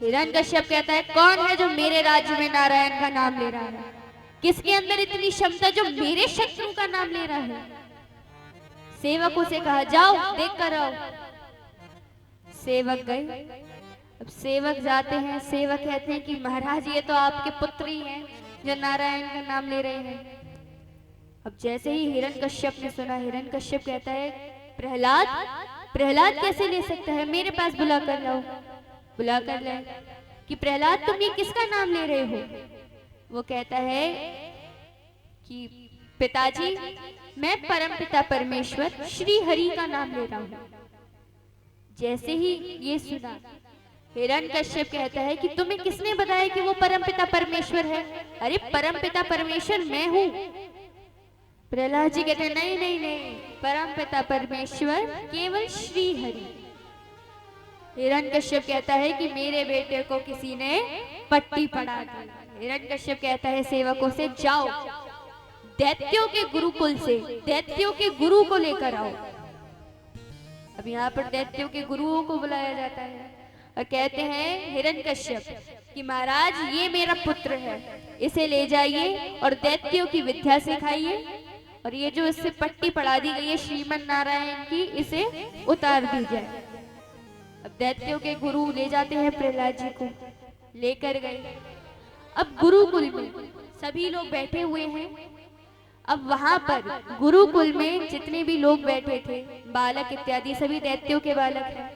हिरण्यकश्यप कहता है कौन है जो मेरे राज्य में नारायण का नाम ले रहा है? किसके अंदर इतनी क्षमता जो मेरे शत्रु का नाम ले रहा है? सेवकों से कहा जाओ देख कर आओ। सेवक गए। अब सेवक जाते हैं, सेवक कहते हैं कि महाराज ये तो आपके पुत्र ही हैं जो नारायण का नाम ले रहे हैं। अब जैसे ही हिरण्यकश्यप ने सुना, हिरण्यकश्यप कहता है प्रहलाद, प्रहलाद कैसे ले सकता है? मेरे पास बुला कर लाओ। बुला कर लाए कि प्रहलाद तुम ये किसका नाम ले रहे हो? वो कहता है कि पिताजी मैं परमपिता परमेश्वर श्री हरि का नाम ले रहा हूं। जैसे ही ये सुना, हिरण्यकश्यप कहता है कि तुम्हें किसने बताया कि वो परमपिता परमेश्वर है? अरे परमपिता परमेश्वर मैं हूं। प्रहलाद जी कहते हैं नहीं नहीं नहीं, परमपिता परमेश्वर केवल श्री हरि। हिरण्यकश्यप कहता है कि मेरे बेटे को किसी ने पट्टी पड़ा दी। हिरण्यकश्यप कहता है सेवकों से जाओ दैत्यों के गुरुकुल से दैत्यों के गुरु को लेकर आओ। अब यहाँ पर दैत्यों के गुरुओं को बुलाया जाता है और कहते हैं हिरण्यकश्यप कि महाराज ये मेरा पुत्र है, इसे ले जाइए और दैत्यों की विद्या सिखाइए, और ये जो इससे पट्टी पड़ा दी गई है श्रीमन नारायण की, इसे उतार दी जाए। अब दैत्यों के गुरु ले जाते हैं प्रहलाद जी को, लेकर गए। अब गुरुकुल में सभी लोग बैठे हुए हैं। अब वहां पर गुरुकुल में जितने भी लोग बैठे थे, बालक इत्यादि, सभी दैत्यों के बालक हैं।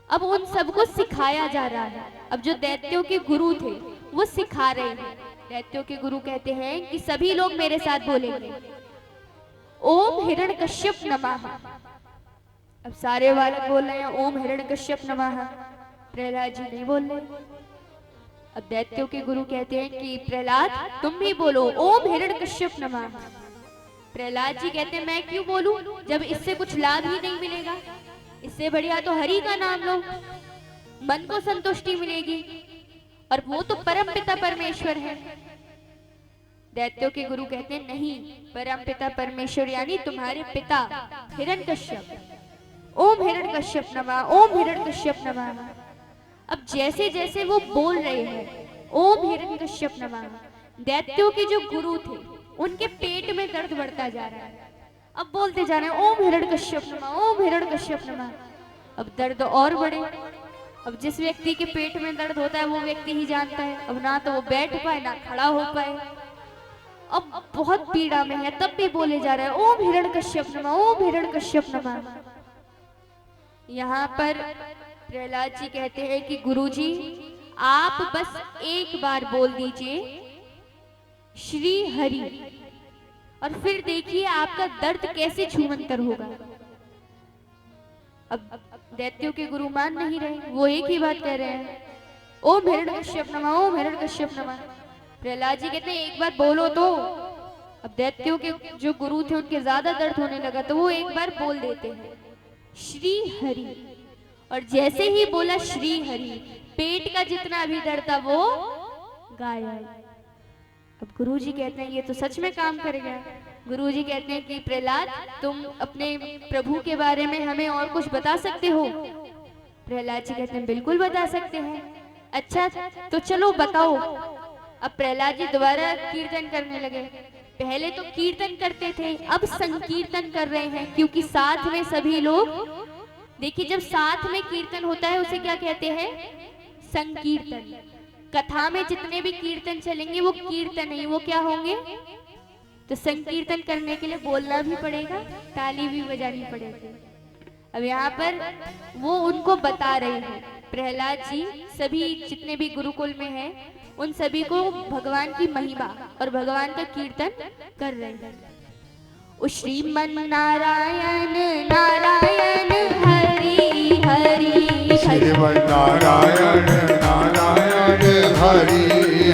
अब उन सबको सिखाया जा रहा है। अब जो दैत्यों के गुरु थे वो सिखा रहे हैं। दैत्यों के गुरु कहते हैं कि सभी लोग मेरे साथ बोलेंगे ओम हिरण्यकश्यप नमः। अब सारे बालक बोल रहे हैं ओम हिरण्यकश्यप नमः। प्रहलाद जी नहीं बोल रहे। अब दैत्यों के गुरु कहते हैं कि प्रहलाद तुम भी बोलो ओम हिरण्यकश्यप नमः। प्रहलाद जी कहते हैं मैं क्यों बोलूं जब इससे कुछ लाभ ही नहीं मिलेगा? इससे बढ़िया तो हरि का नाम लो, मन को संतुष्टि मिलेगी, और वो तो परमपिता परमेश्वर है। दैत्यों के गुरु कहते हैं नहीं, परमपिता परमेश्वर यानी तुम्हारे पिता हिरण्यकश्यप। ओम हिरण्यकश्यप नमः, ओम हिरण्यकश्यप नमः। अब जैसे जैसे वो बोल रहे हैं ओम हिरण्यकश्यप नमः, दैत्यों के जो गुरु थे उनके पेट में दर्द बढ़ता जा रहा है। अब बोलते जा रहे हैं ओम हिरण्यकश्यप नमः, ओम हिरण्यकश्यप नमः। अब दर्द और बढ़े। अब जिस व्यक्ति के पेट में दर्द होता है वो व्यक्ति ही जानता है। अब ना तो वो बैठ पाए ना खड़ा हो पाए, अब बहुत पीड़ा में है, तब भी बोले जा रहे हैं ओम हिरण्यकश्यप नमः, ओम हिरण्यकश्यप नमः। यहाँ पर प्रहलाद जी कहते हैं कि गुरुजी आप बस एक बार बोल दीजिए श्री हरि, और फिर देखिए आपका दर्द कैसे छूमंतर होगा। अब दैत्यों के गुरु मान नहीं रहे, वो एक ही बात कह रहे हैं ओम हिरण्यकश्यप नमः, ओम हिरण्यकश्यप नमः। प्रहलाद जी कहते हैं एक बार बोलो तो। अब दैत्यों के जो गुरु थे उनके ज्यादा दर्द होने लगा, तो वो एक बार बोल देते हैं श्री हरि, और जैसे ही बोला श्री हरि, पेट का जितना भी दर्द था वो गायब। अब गुरुजी कहते हैं ये तो सच में काम करेगा। गुरुजी कहते हैं कि प्रहलाद तुम अपने प्रभु के बारे में हमें और कुछ बता सकते हो? प्रहलाद जी कहते हैं बिल्कुल बता सकते हैं। अच्छा तो चलो बताओ। अब प्रहलाद जी दोबारा कीर्तन करने लगे। पहले तो कीर्तन करते थे, अब संकीर्तन कर रहे हैं, क्योंकि साथ में सभी लोग, देखिए जब साथ में कीर्तन होता है उसे क्या कहते हैं? संकीर्तन। कथा में जितने भी कीर्तन चलेंगे वो कीर्तन नहीं, वो क्या होंगे? तो संकीर्तन करने के लिए बोलना भी पड़ेगा, ताली भी बजानी पड़ेगी। अब यहाँ पर वो उनको बता रहे हैं प्रहलाद जी, सभी जितने भी गुरुकुल में हैं उन सभी को भगवान की महिमा और भगवान का कीर्तन कर रहे हैं। ओ श्रीमन नारायण नारायण हरि हरि, श्रीमन नारायण नारायण हरि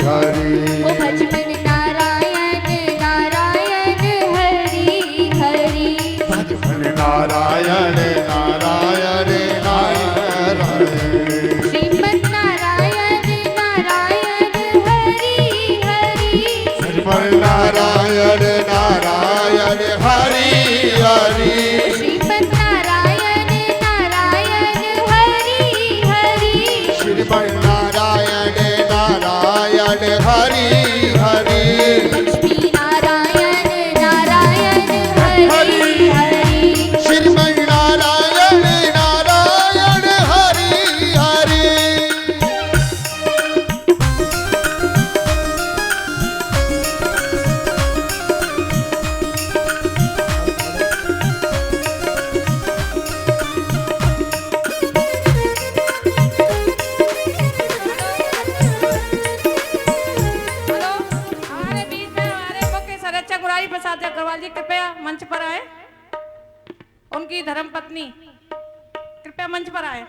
हरि, ओ भजमन नारायण नारायण हरि हरि, भजमन नारायण नारायण हरि, श्रीमन नारायण नारायण हरि हरि, श्रीमन नारायण नारायण हरि हरि, श्रीमन नारायण नारायण हरि हरि, श्रीमन हरि हरि लक्ष्मी नारायण नारायण हरि हरि श्रीमन नारायण नारायण हरि हरि हमारे बीच में हमारे मुख्य संरक्षक मुरारी प्रसाद अग्रवाल जी कृपया मंच पर आए। उनकी धर्म पत्नी कृपया मंच पर आए।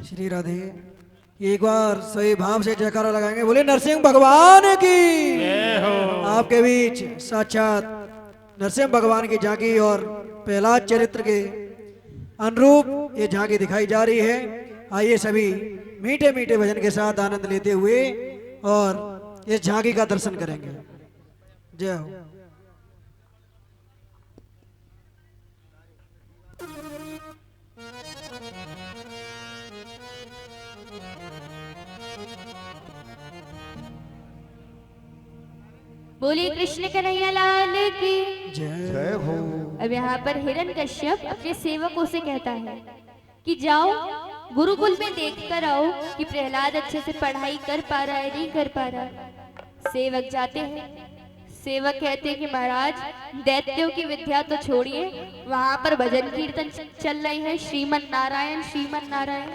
श्री राधे। एक बार सही भाव से जयकारा लगाएंगे। बोले नरसिंह भगवान की। आपके बीच साक्षात नरसिंह भगवान की झांकी और प्रहलाद चरित्र के अनुरूप ये झांकी दिखाई जा रही है। आइए सभी मीठे मीठे भजन के साथ आनंद लेते हुए और इस झांकी का दर्शन करेंगे। जय हो। बोलिए कृष्ण कन्हैया लाल की। जय जय हो अब यहाँ पर हिरण्यकश्यप अपने सेवकों से कहता है कि जाओ गुरुकुल में देख कर आओ कि प्रहलाद अच्छे से पढ़ाई कर पा रहा है नहीं कर पा रहा। सेवक जाते हैं। सेवक कहते हैं कि महाराज दैत्यों की विद्या तो छोड़िए, वहां पर भजन कीर्तन चल रही है, श्रीमन नारायण श्रीमन नारायण।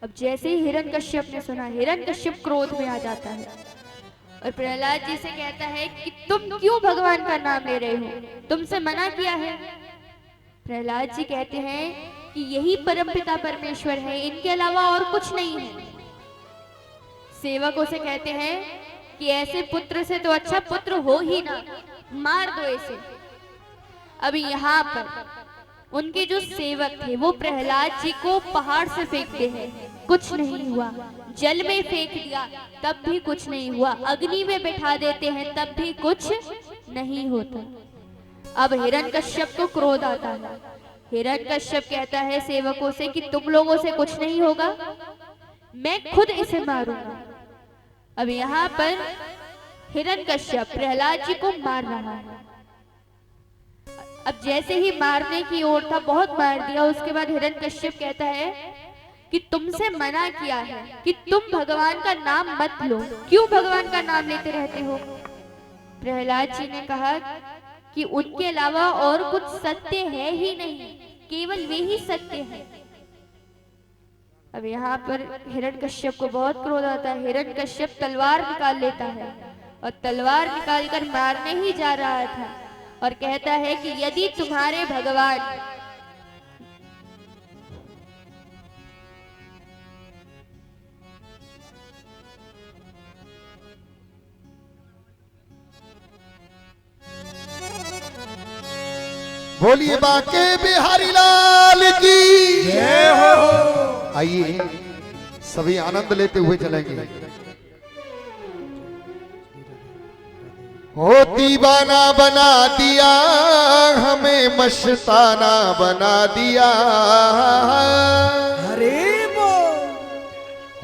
अब जैसे ही हिरण्यकश्यप ने सुना, हिरण्यकश्यप क्रोध में आ जाता है और प्रहलाद जी से कहता है कि तुम क्यों भगवान का नाम ले रहे हो, तुमसे मना किया है। प्रहलाद जी कहते हैं कि यही परमपिता परमेश्वर है, इनके अलावा और कुछ नहीं है। सेवकों से कहते हैं कि ऐसे पुत्र से तो अच्छा पुत्र हो ही ना, मार दो इसे। अभी यहाँ पर उनके जो सेवक थे वो प्रहलाद जी को पहाड़ से फेंकते हैं, कुछ नहीं हुआ। जल में फेंक दिया तब भी कुछ नहीं हुआ। अग्नि में बैठा देते हैं तब भी कुछ नहीं होता। अब हिरण्यकश्यप को क्रोध आता है। हिरण्यकश्यप कहता है सेवकों से कि तुम लोगों से कुछ नहीं होगा, मैं खुद इसे मारूंगा। अब यहाँ पर हिरण्यकश्यप प्रहलाद जी को मार रहा है। अब जैसे ही मारने की ओर था, बहुत मार दिया। उसके बाद हिरण्यकश्यप कहता है कि तुमसे मना किया है कि तुम भगवान का नाम मत लो, क्यों भगवान का नाम लेते रहते हो। प्रहलाद जी ने कहा कि उनके अलावा और कुछ सत्य है ही नहीं, केवल वे ही सत्य है। अब यहाँ पर हिरण्यकश्यप को बहुत क्रोध आता है। हिरण्यकश्यप तलवार निकाल लेता है और तलवार निकालकर मारने ही जा रहा था और कहता है कि यदि तुम्हारे भगवान बोलिए बाके बिहारी लाल की जय हो। आइए सभी आनंद लेते हुए चलेंगे। हो दीवाना बना दिया हमें, मस्ताना बना दिया। हरे बोल।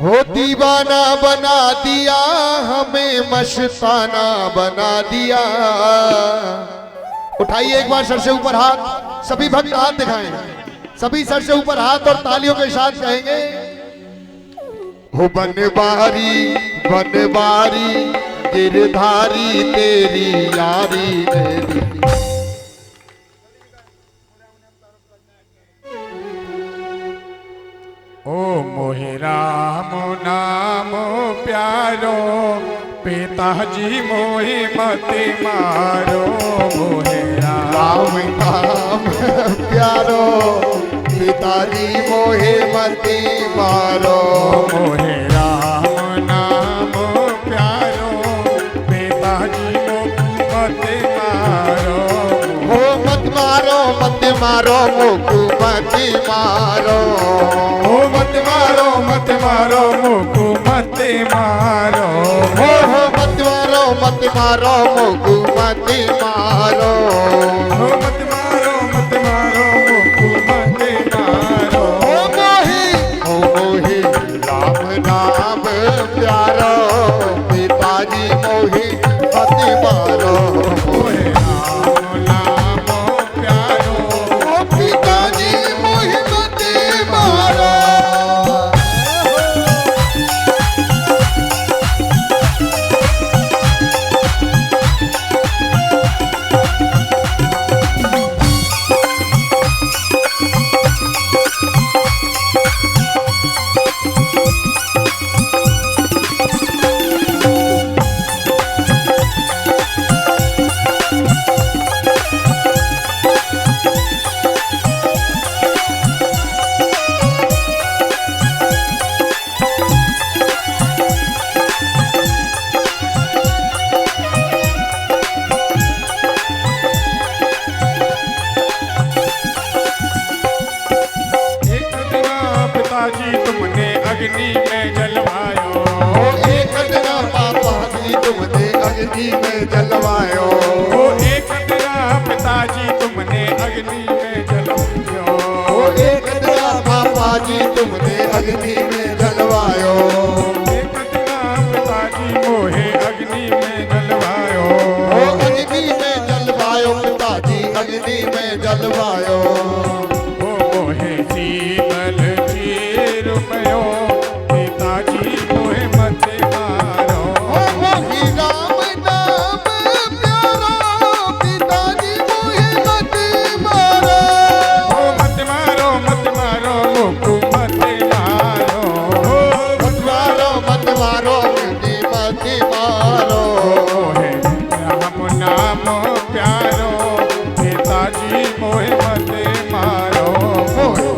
हो दीवाना बना दिया हमें, मस्ताना बना दिया। उठाइए एक बार सर से ऊपर हाथ, सभी भक्त हाथ दिखाएं। सभी सर से ऊपर हाथ और तालियों के साथ कहेंगे, हो बनबारी बनबारी गिरधारी तेरी यारी मेरी। ओ मोहे राम नाम प्यारो, पिताजी मोहे मते मारो। मोहे राम नाम प्यारो, पिताजी मोहे मती मारो। मोहे राम नाम प्यारो, पिताजी मोहे मते मारो। हो मत मारो मत मारो मुकु मत मारो। ओ मत मारो मत मारो मुकु मते मारो। हो मत मारो मत मारो मुकु मत मारो हो मत मारो मुकु मत मारो ओ मोही राम नाम प्यारो पिताजी मोही मत मारो मोहे राम नाम प्यारो ओ पिताजी मोही मत मारो एक दिना पिताजी तुमने अग्नि में जलवायो ओ एक दिना पापा जी तुमने अग्नि में जलवायो ओ एक दिना पिताजी तुमने अग्नि में जलवायो ओ एक दिना पापा जी तुमने अग्नि में जलवायो एक दिना पिताजी मोहे अग्नि में जलवायो ओ अग्नि में जलवायो पिताजी अग्नि में जलवायो ओ मोहे शीतल चीर मयो पिताजी मोहे मत मारो ओ मोही राम नाम प्यारो पिताजी मोही मत मारो ओ मत मारो मुकु मत मारो मत मारो मुझे मत मारो मोहे राम नाम प्यारो पिताजी मोहे मत मारो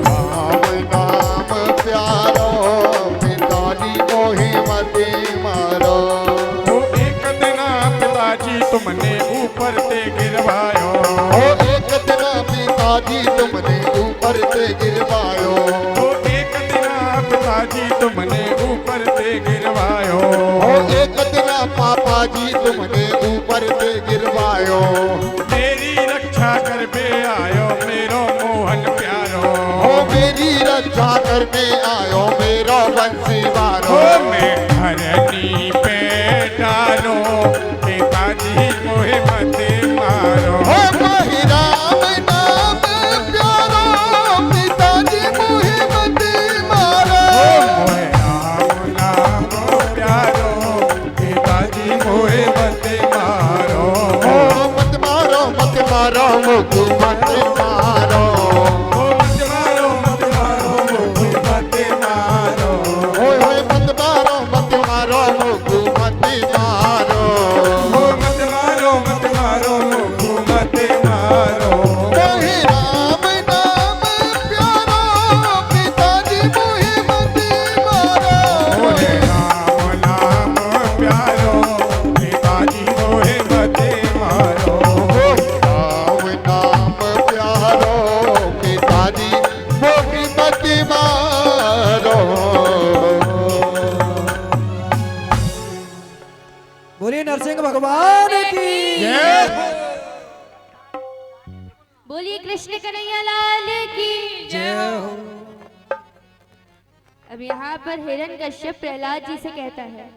राम नाम प्यारो पिताजी मोही मत मारो ओ एक दिना पिताजी तुमने ऊपर से गिरवायो ओ एक दिन पिताजी तुमने ऊपर से गिरवायो ओ एक दिना पिताजी तुमने ऊपर से गिरवायो ओ एक दिन पापा जी तुमने ऊपर से गिरवायो मेरी रक्षा कर बे आयो मेरो मोहन प्यारो ओ मेरी रक्षा करने आयो मेरो बंसी मारो ओ मैं धरनी पे डालो पिताजी मोहे मत मारो ओ मोही राम नाम प्यारो पिताजी मोही मत मारो ओ मोहे राम नाम प्यारो पिताजी मोहे मत मारो ओ मत मारो मुकु मत मारो ओ मत मारो मुझे मत मारो ओए होए मत मारो मुकु मत मारो ओ मत मारो मुझे मत मारो मोही राम नाम प्यारो पिताजी मोही मत मारो मोहे राम नाम प्यारो पिताजी मोहे मत मारो राम नाम प्यारो पिताजी मोही मत मारो बोलिए नरसिंह भगवान की बोलिए कृष्ण कन्हैया लाल की जय हो। अब यहाँ पर हिरण्यकश्यप प्रहलाद जी से कहता है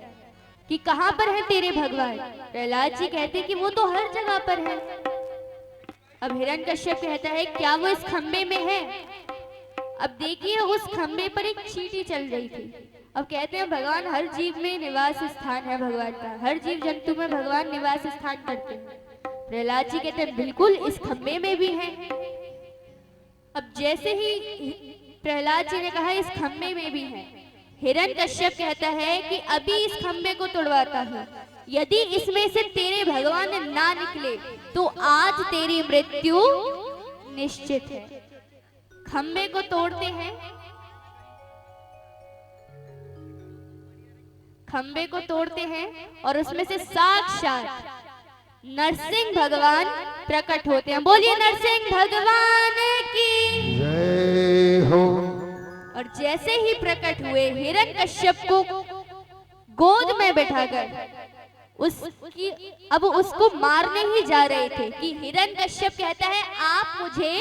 कि कहाँ पर है तेरे भगवान। प्रहलाद जी कहते हैं कि वो तो हर जगह पर है। अब हिरण्यकश्यप कहता है क्या वो इस खंबे में है। अब देखिए उस खंबे पर एक चींटी चल रही थी। अब कहते हैं भगवान हर जीव में निवास स्थान है भगवान का, हर जीव जंतु में भगवान निवास स्थान करते हैं। प्रहलाद जी कहते हैं बिल्कुल इस खंबे में भी है। अब जैसे ही प्रहलाद जी ने कहा इस खंबे में भी है, हिरण्यकश्यप कहता है कि अभी इस खंबे को तोड़वाता हूँ, यदि इसमें से तेरे भगवान ना निकले तो आज तेरी मृत्यु निश्चित है। खंबे को तोड़ते हैं, खंबे को तोड़ते हैं और उसमें से साक्षात नरसिंह भगवान प्रकट होते हैं। बोलिए नरसिंह भगवान की जय हो। और जैसे ही प्रकट हुए हिरण्यकश्यप को गोद में बैठाकर उसकी अब उसको मारने ही जा रहे थे कि हिरण्यकश्यप कहता है आप मुझे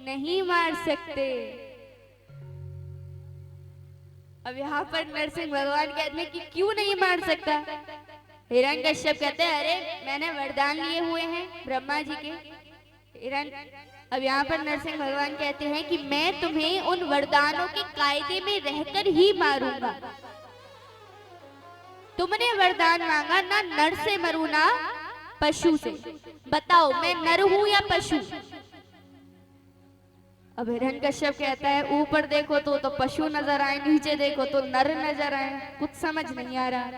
नहीं मार सकते। अब यहाँ पर नरसिंह भगवान कहते हैं कि क्यों नहीं मार सकता। हिरण्यकश्यप कहते हैं अरे मैंने वरदान लिए हुए हैं ब्रह्मा जी के। अब यहाँ पर नरसिंह भगवान कहते हैं कि मैं तुम्हें उन वरदानों के कायदे में रहकर ही मारूंगा। तुमने वरदान मांगा ना नर से मरूं ना पशु से, बताओ मैं नर हूं या पशु। अब हिरण्यकश्यप कहता है ऊपर देखो तो पशु नजर आए, नीचे देखो तो नर नजर आए, कुछ समझ नहीं आ रहा।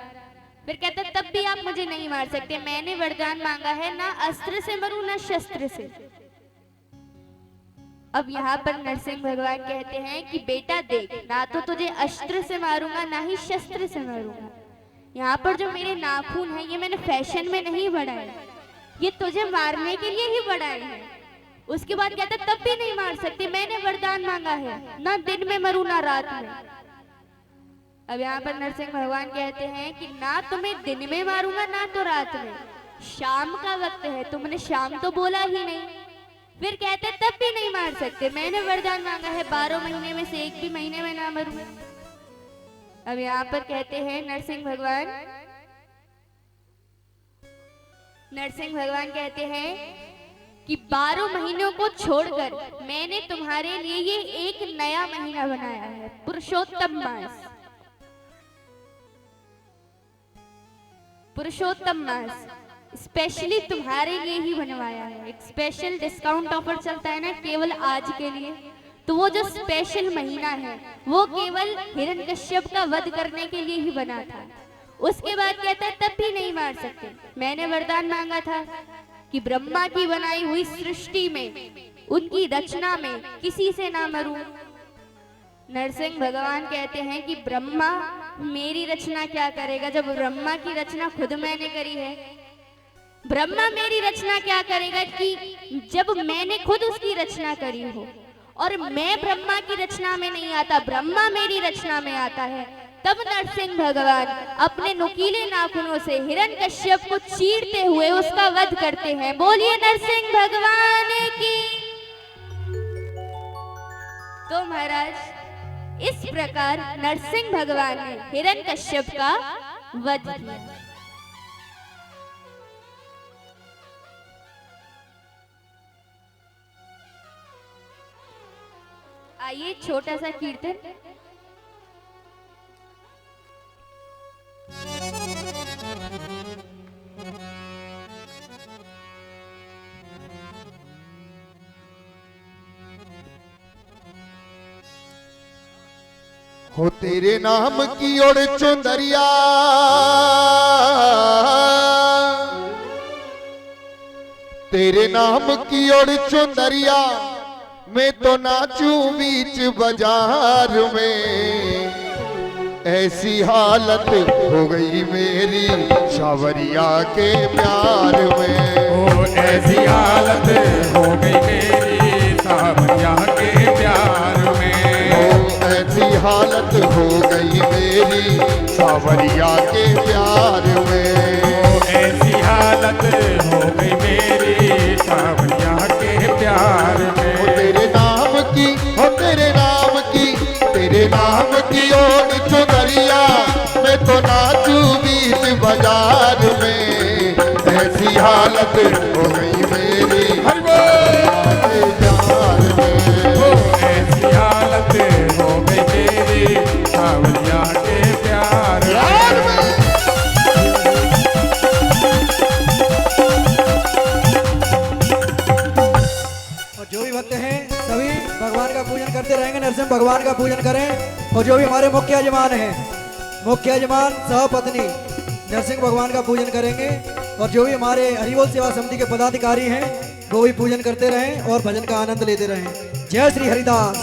फिर कहते तब भी आप मुझे नहीं मार सकते, मैंने वरदान मांगा है ना अस्त्र से मरूं ना शस्त्र से। अब यहाँ पर नरसिंह भगवान कहते हैं कि बेटा देख, ना तो तुझे अस्त्र से मारूंगा ना ही शस्त्र से मारूंगा। यहाँ पर जो मेरे नाखून हैं ये मैंने फैशन में नहीं बढ़ाए, ये तुझे मारने के लिए ही बढ़ाए हैं। उसके बाद कहते तब भी नहीं मार सकते, मैंने वरदान मांगा है ना दिन में मरूं ना रात में। अब यहाँ पर नरसिंह भगवान कहते हैं कि ना तुम्हें दिन में मारूंगा ना तो रात में, शाम का वक्त है, तुमने शाम तो बोला ही नहीं। फिर कहते तब भी नहीं मार सकते, मैंने वरदान मांगा है 12 महीने में से एक भी महीने में ना मरूं। अब यहाँ पर कहते हैं नरसिंह भगवान कहते हैं कि 12 महीनों को छोड़कर मैंने तुम्हारे लिए ये एक नया महीना बनाया है, पुरुषोत्तम मास। पुरुषोत्तम मास स्पेशली तुम्हारे लिए ही बनवाया है। एक स्पेशल डिस्काउंट ऑफर चलता है ना केवल आज के लिए, तो वो जो स्पेशल महीना है वो केवल हिरण्यकश्यप का वध करने के लिए ही बना था। उसके बाद कहता है तब भी नहीं मार सकते, मैंने वरदान मांगा था कि ब्रह्मा की बनाई हुई सृष्टि में, उनकी रचना में किसी से ना मरूं। नरसिंह भगवान कहते हैं कि ब्रह्मा मेरी रचना क्या करेगा, जब ब्रह्मा की रचना खुद मैंने करी है। ब्रह्मा मेरी रचना क्या करेगा कि जब मैंने खुद उसकी रचना करी हो, और मैं ब्रह्मा की रचना में नहीं आता, ब्रह्मा मेरी रचना में आता है। तब नरसिंह भगवान अपने नुकीले नाखूनों से हिरण्यकश्यप को चीरते हुए उसका वध करते हैं। बोलिए नरसिंह भगवान की। तो महाराज इस प्रकार नरसिंह भगवान ने हिरण्यकश्यप का वध किया। आइए छोटा सा कीर्तन। हो तेरे नाम की ओर चुंदरिया, तेरे नाम की ओर चुंदरिया, मैं तो नाचूं बीच बाजार में। ऐसी हालत हो गई मेरी सावरिया के प्यार में। ओ ऐसी हालत हो गई मेरी सावरिया के प्यार में। ओ ऐसी हालत हो गई मेरी सावरिया के प्यार में। ओ ऐसी हालत हो गई मेरी सावरिया के प्यार में। तेरे नाम की ओर चुनरिया, मैं तो नाचूं बीच बाजार में। ऐसी हालत हो गई मेरी प्यार में। ओ ऐसी हालत हो गई मेरी सावरिया के प्यार में। और जो भी भक्त हैं सभी भगवान का पूजन करते रहेंगे, नरसिंह भगवान का पूजन करें। और जो भी हमारे मुख्य यजमान हैं, मुख्य यजमान सहपत्नी नरसिंह भगवान का पूजन करेंगे। और जो भी हमारे हरिबोल सेवा समिति के पदाधिकारी हैं वो भी पूजन करते रहें और भजन का आनंद लेते रहें। जय श्री हरिदास।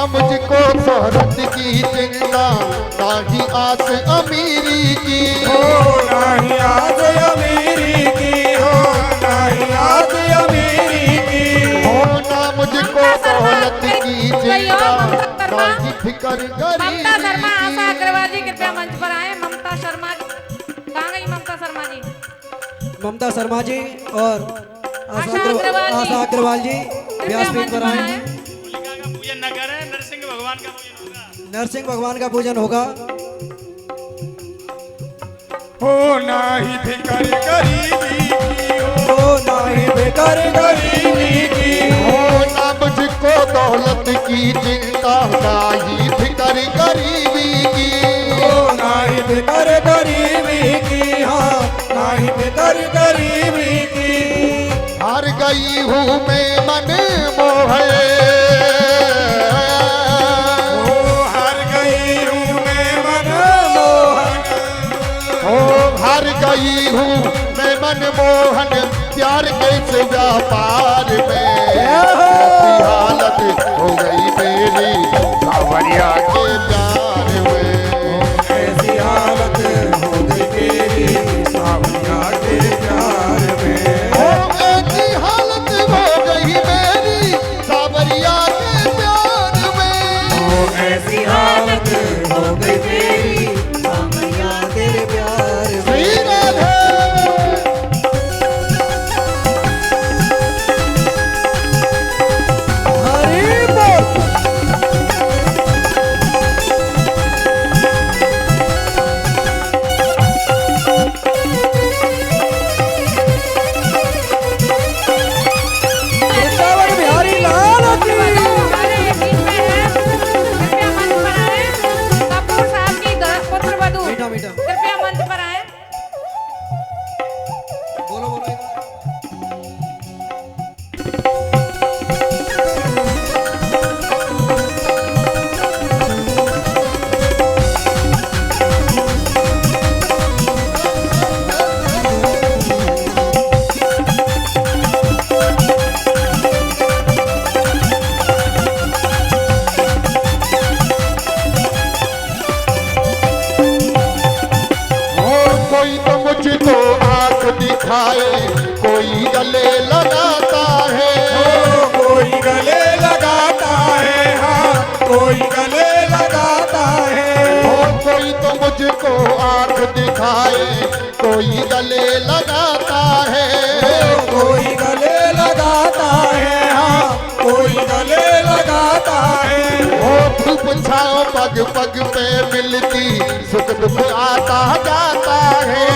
ना मुझको शोहरत की चिंता, ना ही आस अमीरी की। हो नाही आज अमीरी की, हो नाही आज अमीरी की। हो ना मुझको शोहरत की चिंता, ना ही फिकर ममता शर्मा आशा गरीबी अग्रवाल जी कृपया मंच पर आए। ममता शर्मा कहाँ गई? ममता शर्मा जी, ममता शर्मा जी और आशा अग्रवाल जी। आशा अग्रवाल जी कृपया व्यासपीठ मंच पर पर आए। आए। होलिका का पूजन न करें, नरसिंह भगवान का पूजन होगा। नरसिंह भगवान का पूजन होगा। हो नाही फिकर गरीबी की, हो नाही बेकार गरीबी की। हो ना मुझको दौलत की चिंता, ना ही फिकर गरीबी की। हो नाही फिकर गरीबी की, हाँ नाही फिकर गरीबी की। हार गई हूँ मैं मन मोह, हो हार गई हूँ मैं मन मोहन। हो हार गई हूँ मैं मन मोहन, प्यार के इस व्यापार में। ऐसी हालत हो गई मेरी सावरिया के प्यार में। ऐसी हालत हो गई मेरी सावरिया के प्यार में। हो ऐसी हालत हो गई मेरी सावरिया के प्यार में। हो ऐसी हालत हो गई मेरी सामैया तेरे प्यार में। श्री राधे। हरि बोल। वृंदावन बिहारी लाल की। हमारे ये बीच में है, कृपया मंच पर आए। कपूर साहब की पुत्र वधू मीठा मीठा कृपया मंच पर आए। बोलो बोलो एक बार। और कोई तो मुझको आंख दिखाए, कोई गले लगाता है। हो कोई गले लगाता है, हाँ कोई गले लगाता है। हो कोई तो मुझको आंख दिखाए, कोई गले लगाता है। कोई गले लगाता है, हाँ कोई गले लगाता है। हो धूप छाओ पग पग पे मिलती, सुख दुख आता जाता है।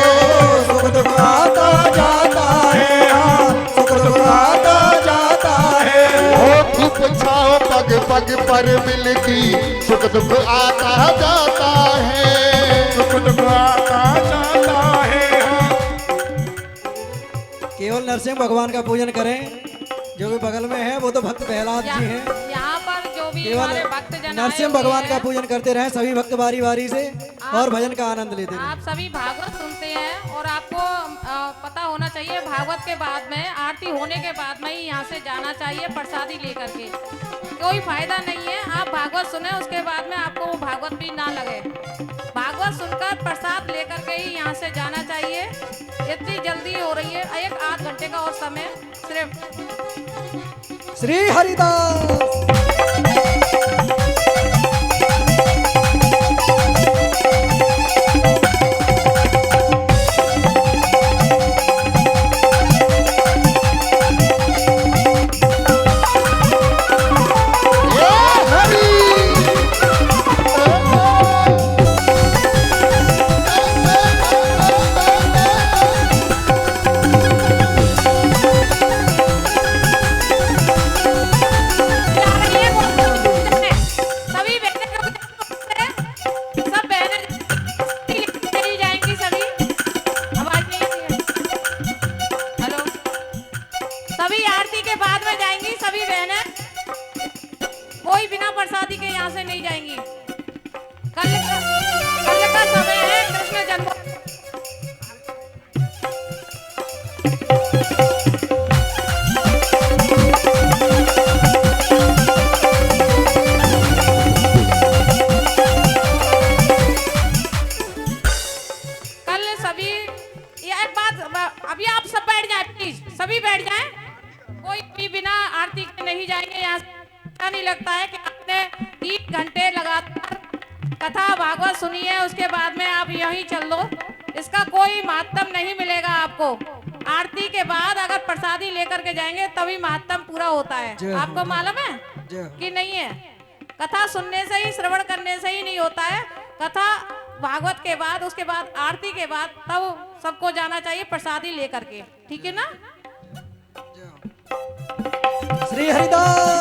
सुख दुख आता जाता है, हाँ सुख दुख आता जाता है। हो धूप छाओ पग पग पर मिलती, सुख दुख आता जाता है। सुख दुख आता जाता है, हाँ। केवल नरसिंह भगवान का पूजन करें। जो भी बगल में है वो तो भक्त प्रहलाद जी हैं। यहाँ पर जो भी केवल हमारे भक्त जन आए नरसिंह हुए भगवान का हैं, पूजन करते रहे सभी भक्त बारी बारी से और भजन का आनंद लेते रहे। आप सभी भागवत सुनते हैं और आपको पता होना चाहिए भागवत के बाद में आरती होने के बाद में ही यहाँ से जाना चाहिए प्रसादी लेकर के। कोई फायदा नहीं है आप भागवत सुने उसके बाद में आपको वो भागवत भी ना लगे। भागवत सुनकर प्रसाद लेकर के ही यहाँ से जाना चाहिए। इतनी जल्दी हो रही है, एक आध घंटे का और समय सिर्फ। श्री हरिदास। ये हरि सभी बहनें सब बहनें चली जाएंगी सभी। आवाज नहीं आ रही है। हेलो, सभी आरती के बाद में जाएंगी सभी बहनें। कोई बिना प्रसादी के यहाँ से नहीं जाएंगी। कल का समय है कृष्ण जन्म। लगता है कि आपने 3 घंटे लगातार कथा भागवत सुनी है, उसके बाद में आप यहीं चल लो, इसका कोई महत्तम नहीं मिलेगा आपको। आरती के बाद अगर प्रसादी लेकर के जाएंगे तभी महत्तम पूरा होता है। जय हो। आपको मालूम है जय हो। कि नहीं है? कथा सुनने से ही, श्रवण करने से ही नहीं होता है। कथा भागवत के बाद, उसके बाद आरती के बाद तब सबको जाना चाहिए प्रसादी लेकर के, ठीक है ना? श्री हरिदास